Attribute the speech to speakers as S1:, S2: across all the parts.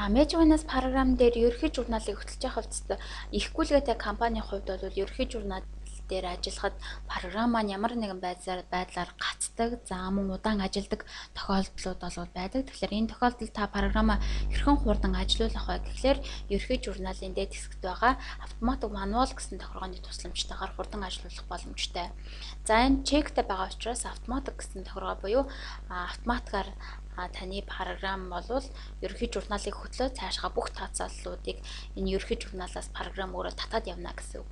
S1: Мэж-1-аас програм дээр ерөнхий журналыг хөтлөж явах хувьд ихгүүлгээтэй компанийн хувьд бол ерөнхий журнал дээр ажиллахад програм маань ямар нэгэн байдлаар гацдаг, за мөн удаан ажилладаг тохиолдлууд бол байдаг. Тэгэхээр энэ тохиолдолд та програмаа хэрхэн хурдан ажилуулах вэ гэхлээр ерөнхий журналын дээд хэсэгт байгаа автоматик мануал гэсэн тохиргооны тусламжтайгаар хурдан ажилуулах боломжтой. За энэ чектэй байгаа учраас автоматик гэсэн тохиргоо буюу автоматикаар таны програм болвол ерөнхий журналыг хөтлөө цаашгаа бүх тооцооллуудыг энэ ерөнхий журналаас програм өөрөө татаад явна гэсэн үг.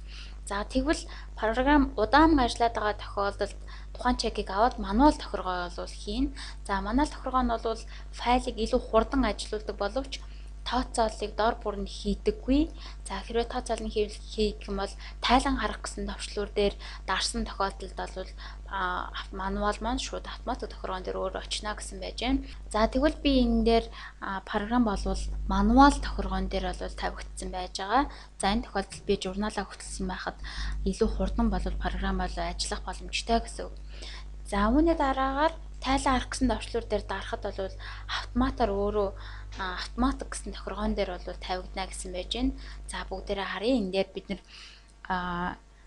S1: За тэгвэл програм удаан ажиллаад байгаа тохиолдолд тухайн чекийг аваад мануал тохиргоо болвол хийн. За мануал тохиргоо нь бол файлыг илүү хурдан ажилуулдаг боловч тооцооллыг дор бүр нь хийдэггүй. За хэрвээ тооцоолны хийх юм бол тайлан харах гэсэн товчлуур дээр дарсан тохиолдолд бол мануал маань шууд автоматик тохиргоон дээр өөр очино гэсэн байж байна. За тэгвэл би энэ дээр програм болвол мануал тохиргоон дээр бол тавигдсан байж байгаа. За энэ тохиолдолд би журналаа хөтлсөн байхад илүү хурдан болвол програм бол ажиллах боломжтой гэсэн үг. За үүний дараагаар тайлан харах гэсэн товчлуур дээр дарахад бол автоматар өөрөө автоматик гэсэн тохиргоон дээр бол тавигдана гэсэн байж байна. За бүгдээрээ харъя. Энэ дээр бид нэр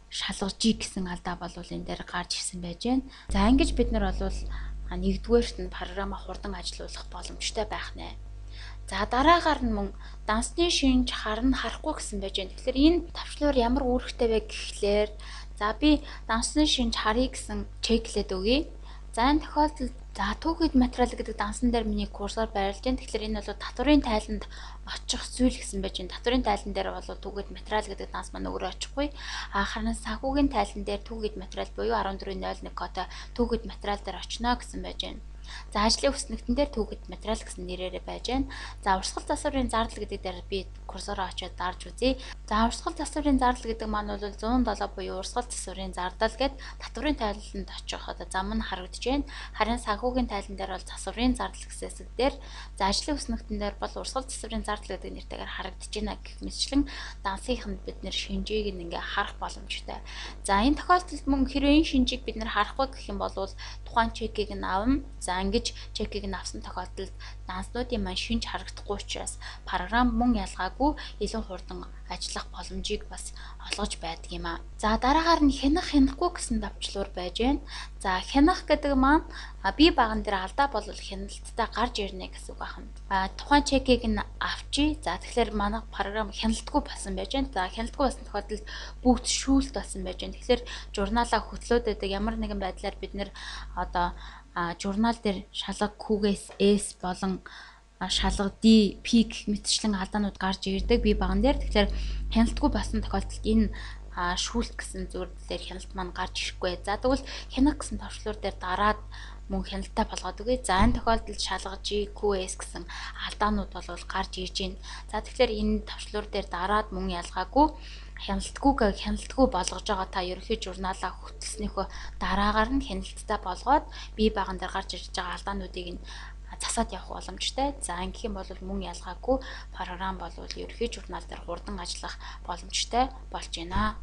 S1: шалгаж гэсэн алдаа бол энэ дээр гарч ирсэн байж байна. За ингэж бид нар бол нэгдүгээрт нь програмаа хурдан ажилуулах боломжтой байх нэ. За дараагаар нь мөн дансны шинж харахгүй гэсэн байж байна. Тэгэхээр энэ товчлуур ямар үүрэгтэй вэ гэхлээр за би дансны шинж харъя гэсэн чеклээд өгье. За энэ тохиолдолд түүхэд материал гэдэг дансан дээр миний курсор байрлаж байна. Тэгэхээр энэ бол татврын тайланд очих зүйл гэсэн байж байна. Татврын тайлан дээр бол түүхэд материал гэдэг данс маань өөрөө очихгүй. Харин санхүүгийн тайлан дээр түүхэд материал буюу 1401 кодтой түүхэд материал дээр очино гэсэн байж байна. За ажлын хүснэгтэн дээр түүхэд материал гэсэн нэрээр байж байна. За урсгал засварын зардал гэдэг дээр би курсороо очиод дарж үзье. За урсгал засварын зардал гэдэг маань бол 107 буюу урсгал засварын зардал гэд татврын тайланд очих зам нь харагдаж байна. Харин санхүүгийн тайлан дээр бол засварын зардал гэсэн хэсэг дээр за ажлын хүснэгтэн дээр бол урсгал засварын зардал гэдэг нэртэйгээр харагдаж байна гэх мэтчлэн дансынханд бид нэр шинжийг ингээ харах боломжтой. За энэ тохиолдолд мөн хэрвээ энэ шинжийг бид нэр харахгүй гэх юм бол тухайн чекийг нь авна. За ингэж чекийг нь авсан тохиолдолд данснуудын маань шинж харагдахгүй учраас програм мөн ялгаагүй илүү хурдан ажиллах боломжийг бас олгож байдаг юм а. За дараагаар нь хянахгүй гэсэн давчлуур байж байна. За хянах гэдэг маань бие баган дээр алдаа бол хяналттай гарч ирнэ гэсэн үг байна. Тухайн чекийг нь авчи. За тэгэхээр манай програм хяналтгүй болсон байж байна. За хяналтгүй болсон тохиолдолд бүгд шүүлт болсон байж байна. Тэгэхээр журналаа хөтлөөд байдаг ямар нэгэн байдлаар бид нэр журнал дээр шалга Q-ээс S болон шалга D, P гэх мэтчлэн алдаанууд гарч ирдэг бие баган дээр. Тэгэхээр хяналтгүй болсон тохиолдолд энэ шүүлт гэсэн зүйл дээр хяналт маань гарч ирэхгүй. За тэгвэл хянах гэсэн товчлуур дээр дараад мөн хяналттай болгоод үгүй. За энэ тохиолдолд шалга G, QS гэсэн алдаанууд бол гарч ирж байна. За тэгэхээр энэ товчлуур дээр дараад мөн ялгаагүй хяналтгүй болгож байгаа та ерөнхий журналаа хөтлснөөхөө дараагаар нь хяналттай болгоод бие баган дээр гарч ирж байгаа алдаануудыг нь засаад явах боломжтой. За ингэх юм бол мөн ялгаагүй програм бол ерөнхий журнал дээр хурдан ажиллах боломжтой болж байна.